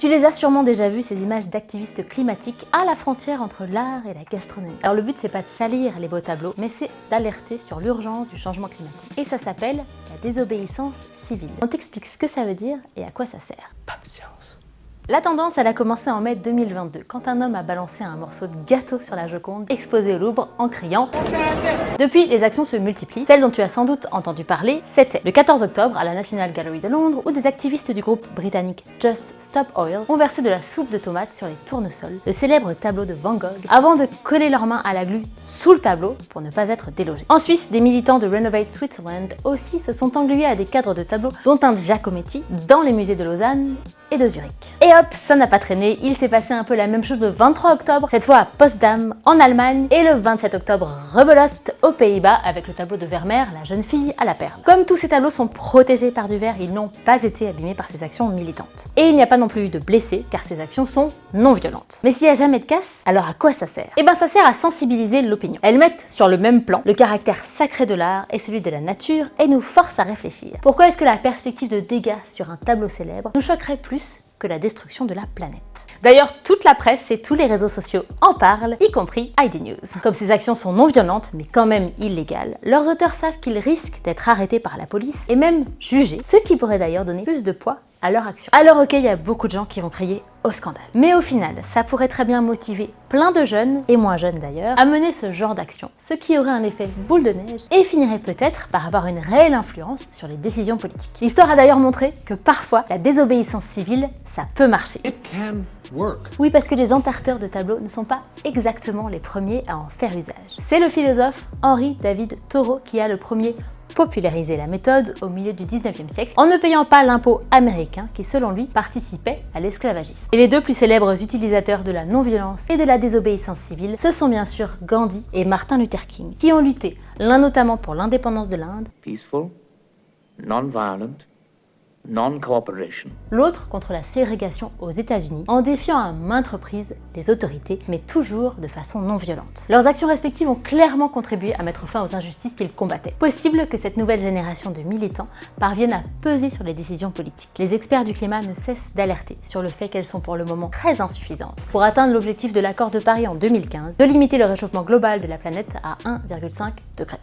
Tu les as sûrement déjà vues, ces images d'activistes climatiques à la frontière entre l'art et la gastronomie. Alors le but c'est pas de salir les beaux tableaux, mais c'est d'alerter sur l'urgence du changement climatique. Et ça s'appelle la désobéissance civile. On t'explique ce que ça veut dire et à quoi ça sert. Patience. La tendance, elle a commencé en mai 2022, quand un homme a balancé un morceau de gâteau sur la Joconde, exposé au Louvre, en criant « Depuis, les actions se multiplient. Celle dont tu as sans doute entendu parler, c'était le 14 octobre à la National Gallery de Londres, où des activistes du groupe britannique Just Stop Oil ont versé de la soupe de tomates sur les tournesols, le célèbre tableau de Van Gogh, avant de coller leurs mains à la glu sous le tableau pour ne pas être délogés. En Suisse, des militants de Renovate Switzerland aussi se sont englués à des cadres de tableaux, dont un de Giacometti, dans les musées de Lausanne et de Zurich. Et hop, ça n'a pas traîné, il s'est passé un peu la même chose le 23 octobre, cette fois à Potsdam, en Allemagne, et le 27 octobre, rebelote, aux Pays-Bas, avec le tableau de Vermeer, La jeune fille à la perle. Comme tous ces tableaux sont protégés par du verre, ils n'ont pas été abîmés par ces actions militantes. Et il n'y a pas non plus eu de blessés, car ces actions sont non violentes. Mais s'il n'y a jamais de casse, alors à quoi ça sert? Eh ben ça sert à sensibiliser l'opinion. Elles mettent sur le même plan le caractère sacré de l'art et celui de la nature, et nous forcent à réfléchir. Pourquoi est-ce que la perspective de dégâts sur un tableau célèbre nous choquerait plus que la destruction de la planète? D'ailleurs, toute la presse et tous les réseaux sociaux en parlent, y compris ID News. Comme ces actions sont non violentes, mais quand même illégales, leurs auteurs savent qu'ils risquent d'être arrêtés par la police et même jugés, ce qui pourrait d'ailleurs donner plus de poids à leur action. Alors ok, il y a beaucoup de gens qui vont crier au scandale. Mais au final, ça pourrait très bien motiver plein de jeunes, et moins jeunes d'ailleurs, à mener ce genre d'action, ce qui aurait un effet boule de neige et finirait peut-être par avoir une réelle influence sur les décisions politiques. L'histoire a d'ailleurs montré que parfois, la désobéissance civile, ça peut marcher. Oui, parce que les entarteurs de tableaux ne sont pas exactement les premiers à en faire usage. C'est le philosophe Henri David Thoreau qui a le premier popularisé la méthode au milieu du 19e siècle en ne payant pas l'impôt américain qui, selon lui, participait à l'esclavagisme. Et les deux plus célèbres utilisateurs de la non-violence et de la désobéissance civile, ce sont bien sûr Gandhi et Martin Luther King, qui ont lutté, l'un notamment pour l'indépendance de l'Inde, Peaceful, non-violent, non-cooperation. L'autre contre la ségrégation aux États-Unis, en défiant à maintes reprises les autorités, mais toujours de façon non violente. Leurs actions respectives ont clairement contribué à mettre fin aux injustices qu'ils combattaient. Possible que cette nouvelle génération de militants parvienne à peser sur les décisions politiques. Les experts du climat ne cessent d'alerter sur le fait qu'elles sont pour le moment très insuffisantes pour atteindre l'objectif de l'accord de Paris en 2015 de limiter le réchauffement global de la planète à 1,5 degré.